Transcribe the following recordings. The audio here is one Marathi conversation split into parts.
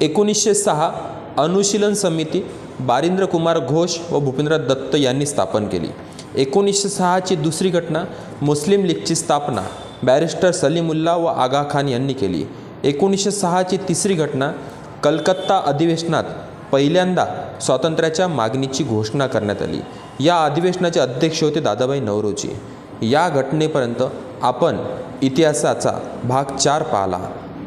1906 अनुशीलन समिती बारिंद्र कुमार घोष व भूपेंद्र दत्त यांनी स्थापन केली. 1906ची दुसरी घटना मुस्लिम लीगची स्थापना बॅरिस्टर सलीमुल्ला व आगा खान यांनी केली. 1906ची तिसरी घटना कलकत्ता अधिवेशनात पहिल्यांदा स्वातंत्र्याच्या मागणीची घोषणा करण्यात आली. या अधिवेशनाचे अध्यक्ष होते दादाभाई नौरोजी. या घटनेपर्यंत आपण इतिहासाचा भाग 4 पाहिला.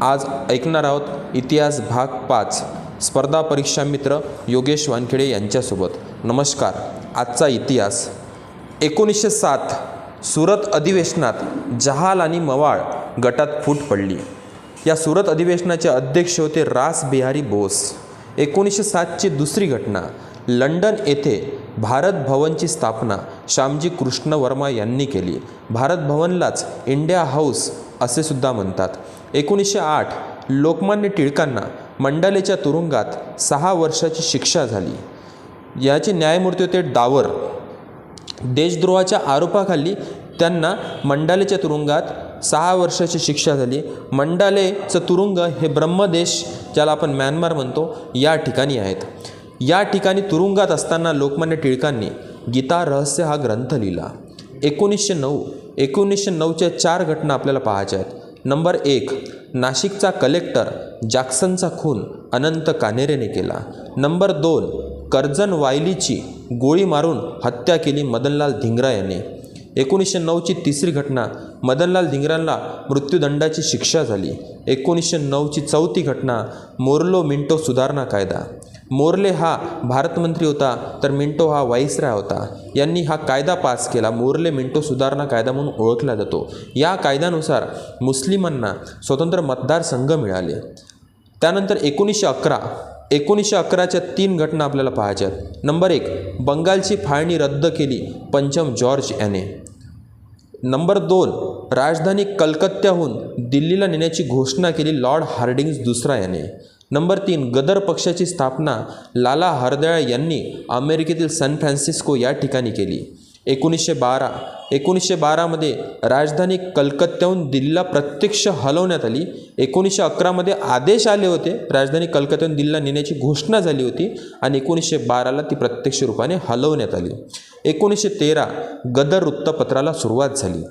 आज ऐकणार आहोत इतिहास भाग 5 स्पर्धा परीक्षा मित्र योगेश वानखेडे यांच्यासोबत. नमस्कार. आजचा इतिहास. 1907 सुरत अधिवेशनात जहाल आणि मवाळ गटात फूट पडली. या सुरत अधिवेशनाचे अध्यक्ष होते रास बिहारी बोस. 1907ची दुसरी घटना लंडन येथे भारत भवनची स्थापना श्यामजी कृष्ण वर्मा यांनी केली. भारत भवनलाच इंडिया हाऊस असे सुद्धा म्हणतात. 1908 लोकमान्य टिळकांना मंडालेच्या तुरुंगात 6 वर्षाची शिक्षा झाली. याचे न्यायमूर्ती होते डावर. देशद्रोहाच्या आरोपाखाली त्यांना मंडालेच्या तुरुंगात 6 वर्षाची शिक्षा झाली. मंडालेचं तुरुंग हे ब्रह्मदेश, ज्याला आपण म्यानमार म्हणतो, या ठिकाणी आहेत. या ठिकाणी तुरुंगात असताना लोकमान्य टिळकांनी गीता रहस्य हा ग्रंथ लिहिला. 1909च्या 4 घटना आपल्याला पाहायच्या आहेत. नंबर 1 नाशिकचा कलेक्टर जॅक्सनचा खून अनंत कानेरेने केला. नंबर 2 कर्जन वायलीची गोळी मारून हत्या केली मदनलाल धिंगरा याने. 1909ची तिसरी घटना मदनलाल धिंगरांना मृत्यूदंडाची शिक्षा झाली. 1909ची चौथी घटना मोर्लो मिंटो सुधारणा कायदा. मोर्ले हा भारतमंत्री होता, तर मिंटो हा व्हाईसराय होता. यांनी हा कायदा पास केला. मोर्ले मिंटो सुधारणा कायदा म्हणून ओळखला जातो. या कायद्यानुसार मुस्लिमांना स्वतंत्र मतदारसंघ मिळाले. त्यानंतर 1911च्या 3 घटना आपल्याला पाहायच्या आहेत. नंबर 1 बंगालची फाळणी रद्द केली पंचम जॉर्ज याने. नंबर 2 राजधानी कलकत्त्याहून दिल्लीला नेण्याची घोषणा केली लॉर्ड हार्डिंग्ज दुसरा याने. नंबर 3 गदर पक्षाची स्थापना लाला हरदयाळ यांनी अमेरिकेतील सॅन फ्रान्सिस्को या ठिकाणी केली. 1912मध्ये राजधानी कलकत्त्याहून दिल्लीला प्रत्यक्ष हलवण्यात आली. 1911मध्ये आदेश आले होते, राजधानी कलकत्त्याहून दिल्लीला नेण्याची घोषणा झाली होती आणि 1912ला ती प्रत्यक्ष रूपाने हलवण्यात आली. 1913 गदर वृत्तपत्राला सुरुवात झाली.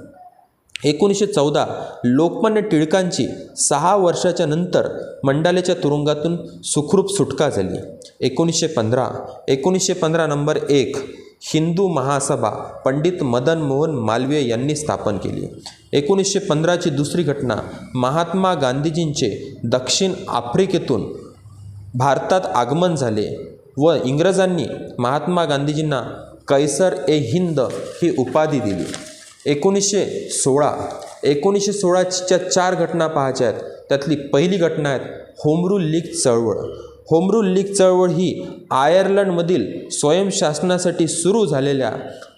1914 लोकमान्य टिळकांची 6 वर्षाच्या नंतर मंडालेच्या तुरुंगातून सुखरूप सुटका झाली. 1915 नंबर 1 हिंदू महासभा पंडित मदन मोहन मालवीय यांनी स्थापन केली. 1915ची दुसरी घटना महात्मा गांधीजींचे दक्षिण आफ्रिकेतून भारतात आगमन झाले व इंग्रजांनी महात्मा गांधीजींना कैसर ए हिंद ही उपाधी दिली. 1916च्या 4 घटना पाहायच्या आहेत. त्यातली पहिली घटना आहे होम रूल लीग चळवळ. होम रूल लीग चळवळ ही आयर्लंडमधील स्वयंशासनासाठी सुरू झालेल्या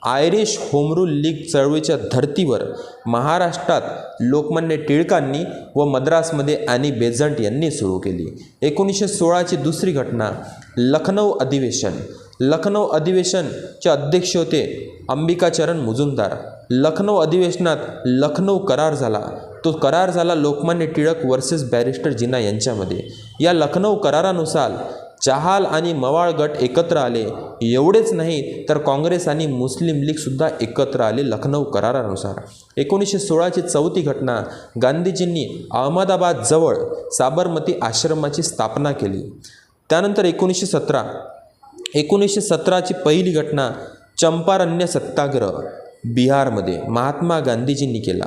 आयरिश होम रूल लीग चळवळीच्या धर्तीवर महाराष्ट्रात लोकमान्य टिळकांनी व मद्रासमध्ये ॲनी बेझंट यांनी सुरू केली. 1916ची दुसरी घटना लखनौ अधिवेशन. लखनौ अधिवेशनचे अध्यक्ष होते अंबिकाचरण मुजुमदार. लखनौ अधिवेशनात लखनौ करार झाला. तो करार झाला लोकमान्य टिळक वर्सेस बॅरिस्टर जिना यांच्यामध्ये. या लखनौ करारानुसार जहाल आणि मवाळ गट एकत्र आले. एवढेच नाही तर काँग्रेस आणि मुस्लिम लीगसुद्धा एकत्र आले लखनौ करारानुसार. 1916ची चौथी घटना गांधीजींनी अहमदाबादजवळ साबरमती आश्रमाची स्थापना केली. त्यानंतर 1917ची पहिली घटना चंपारण्य सत्याग्रह बिहारमध्ये महात्मा गांधीजींनी केला.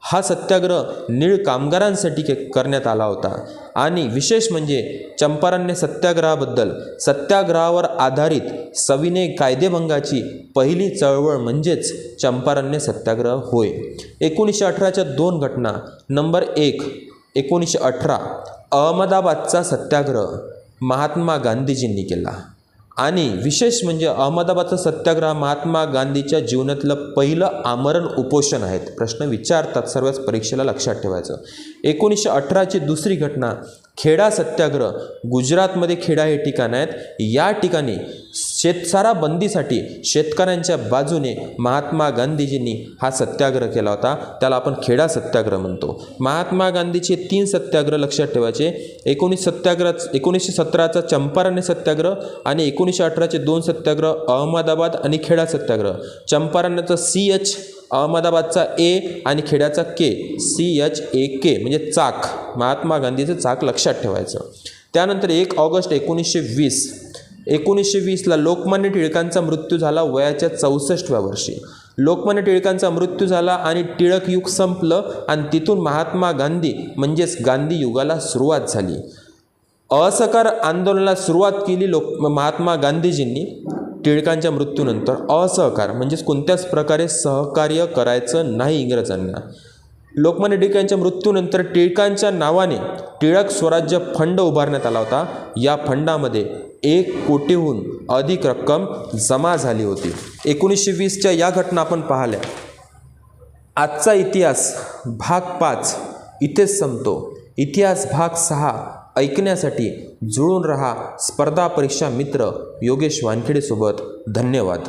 हा सत्याग्रह नीळ कामगारांसाठी करण्यात आला होता आणि विशेष म्हणजे चंपारण्य सत्याग्रहाबद्दल सत्याग्रहावर आधारित सविनय कायदेभंगाची पहिली चळवळ म्हणजेच चंपारण्य सत्याग्रह होय. 1918च्या 2 घटना. नंबर 1 1918 अहमदाबादचा सत्याग्रह महात्मा गांधीजींनी केला आणि विशेष म्हणजे अहमदाबादचा सत्याग्रह महात्मा गांधीच्या जीवनातलं पहिलं आमरण उपोषण आहेत. प्रश्न विचारतात, सर्वच परीक्षेला लक्षात ठेवायचं. 1918ची दुसरी घटना खेडा सत्याग्रह, गुजरातमध्ये खेडा हे ठिकाण आहेत. या ठिकाणी शेतसारा बंदीसाठी शेतकऱ्यांच्या बाजूने महात्मा गांधीजींनी हा सत्याग्रह केला होता. त्याला आपण खेडा सत्याग्रह म्हणतो. महात्मा गांधीचे 3 सत्याग्रह लक्षात ठेवायचे. 1917चा चंपारण्य सत्याग्रह आणि 1918चे 2 सत्याग्रह, अहमदाबाद आणि खेडा सत्याग्रह. चंपारण्याचा CH, अहमदाबादचा A आणि खेड्याचा K, CHAK म्हणजे चाक, महात्मा गांधीचं चाक लक्षात ठेवायचं. त्यानंतर 1 ऑगस्ट 1920ला लोकमान्य टिळकांचा मृत्यू झाला वयाच्या 64व्या वर्षी. लोकमान्य टिळकांचा मृत्यू झाला आणि टिळक युग संपलं आणि तिथून महात्मा गांधी म्हणजेच गांधी युगाला सुरुवात झाली. असहकार आंदोलनाला सुरुवात केली महात्मा गांधीजींनी टिळकांच्या मृत्यूनंतर. असहकार म्हणजेच कोणत्याच प्रकारे सहकार्य करायचं नाही इंग्रजांना. लोकमान्य टिळकांच्या मृत्यूनंतर टिळकांच्या नावाने टिळक स्वराज्य फंड उभारण्यात आला होता. या फंडामध्ये 1 कोटीहून अधिक रक्कम जमा झाली होती. 1920च्या या घटना आपण पाहिल्या. आजचा इतिहास भाग 5 इथेच संपतो. इतिहास भाग 6 ऐकण्यासाठी जुळून रहा. स्पर्धा परीक्षा मित्र योगेश वानखेडेसोबत. धन्यवाद.